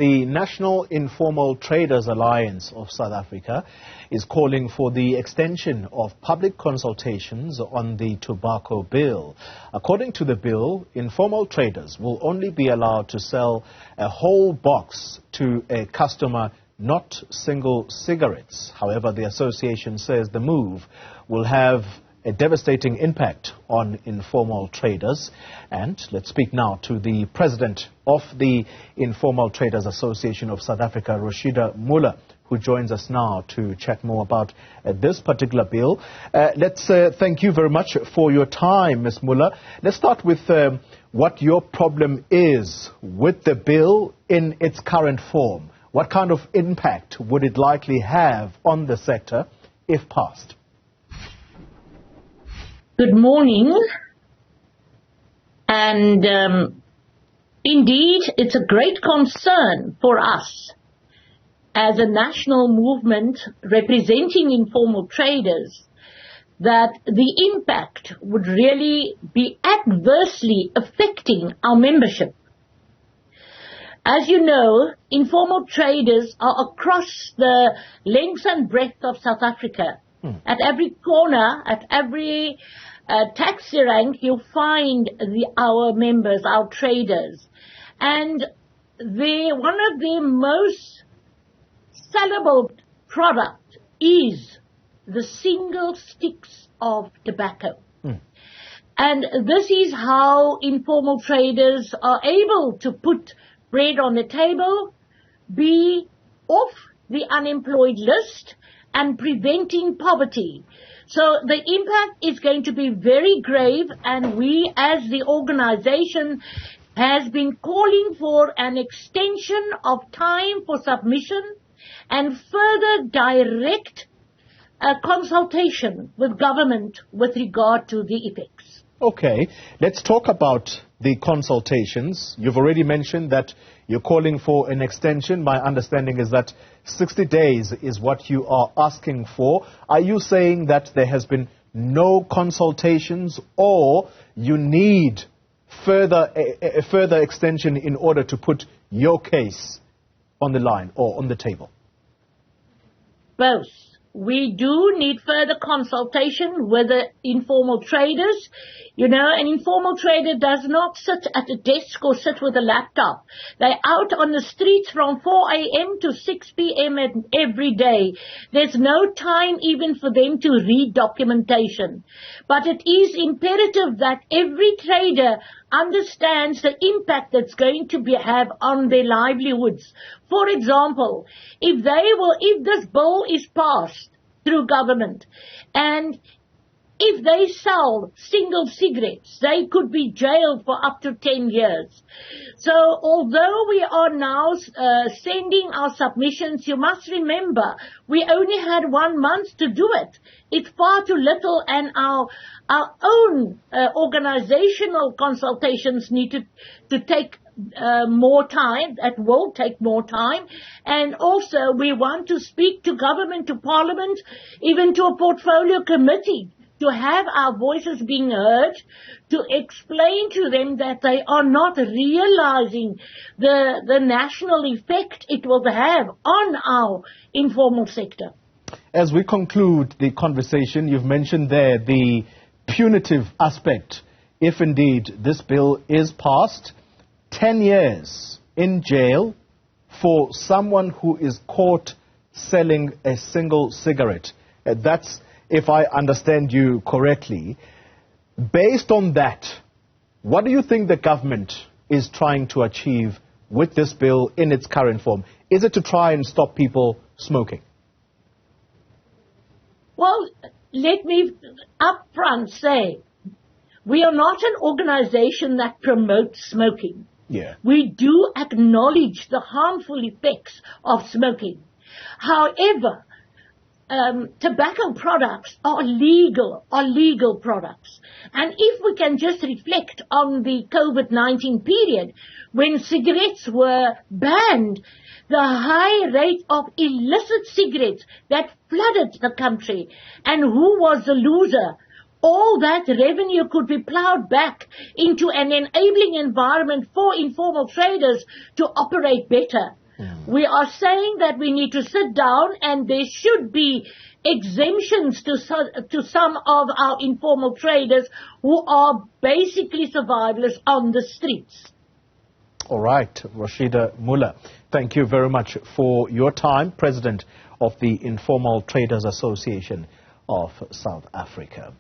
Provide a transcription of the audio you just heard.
The National Informal Traders Alliance of South Africa is calling for the extension of public consultations on the tobacco bill. According to the bill, informal traders will only be allowed to sell a whole box to a customer, not single cigarettes. However, the association says the move will have a devastating impact on informal traders. And let's speak now to the president of the Informal Traders Association of South Africa, Rosheda Muller, who joins us now to chat more about this particular bill. Let's thank you very much for your time, Ms. Muller. Let's start with what your problem is with the bill in its current form. What kind of impact would it likely have on the sector if passed? Good morning, and indeed it's a great concern for us as a national movement representing informal traders that the impact would really be adversely affecting our membership. As you know, informal traders are across the length and breadth of South Africa. At every corner, at every taxi rank, you'll find our members, our traders. And one of the most sellable product is the single sticks of tobacco. And this is how informal traders are able to put bread on the table, be off the unemployed list, and preventing poverty. So the impact is going to be very grave, and we as the organization has been calling for an extension of time for submission and further direct consultation with government with regard to the effects. Okay, let's talk about the consultations. You've already mentioned that you're calling for an extension. My understanding is that 60 days is what you are asking for. Are you saying that there has been no consultations, or you need a further extension in order to put your case on the line or on the table? Both. We do need further consultation with the informal traders. You know, an informal trader does not sit at a desk or sit with a laptop. They're out on the streets from 4 a.m. to 6 p.m. every day. There's no time even for them to read documentation. But it is imperative that every trader understands the impact that's going to have on their livelihoods. For example, if this bill is passed through government, and if they sell single cigarettes, they could be jailed for up to 10 years. So although we are now sending our submissions, you must remember, we only had 1 month to do it. It's far too little, and our own organizational consultations need to take more time. That will take more time. And also we want to speak to government, to parliament, even to a portfolio committee, to have our voices being heard, to explain to them that they are not realizing the national effect it will have on our informal sector. As we conclude the conversation, you've mentioned there the punitive aspect. If indeed this bill is passed, 10 years in jail for someone who is caught selling a single cigarette. That's, if I understand you correctly. Based on that, what do you think the government is trying to achieve with this bill in its current form? Is it to try and stop people smoking? Well, let me upfront say, we are not an organization that promotes smoking. Yeah. We do acknowledge the harmful effects of smoking. However, tobacco products are legal products. And if we can just reflect on the COVID-19 period, when cigarettes were banned, the high rate of illicit cigarettes that flooded the country, and who was the loser? All that revenue could be plowed back into an enabling environment for informal traders to operate better. We are saying that we need to sit down and there should be exemptions to some of our informal traders who are basically survivors on the streets. All right, Rosheda Muller, thank you very much for your time, President of the Informal Traders Association of South Africa.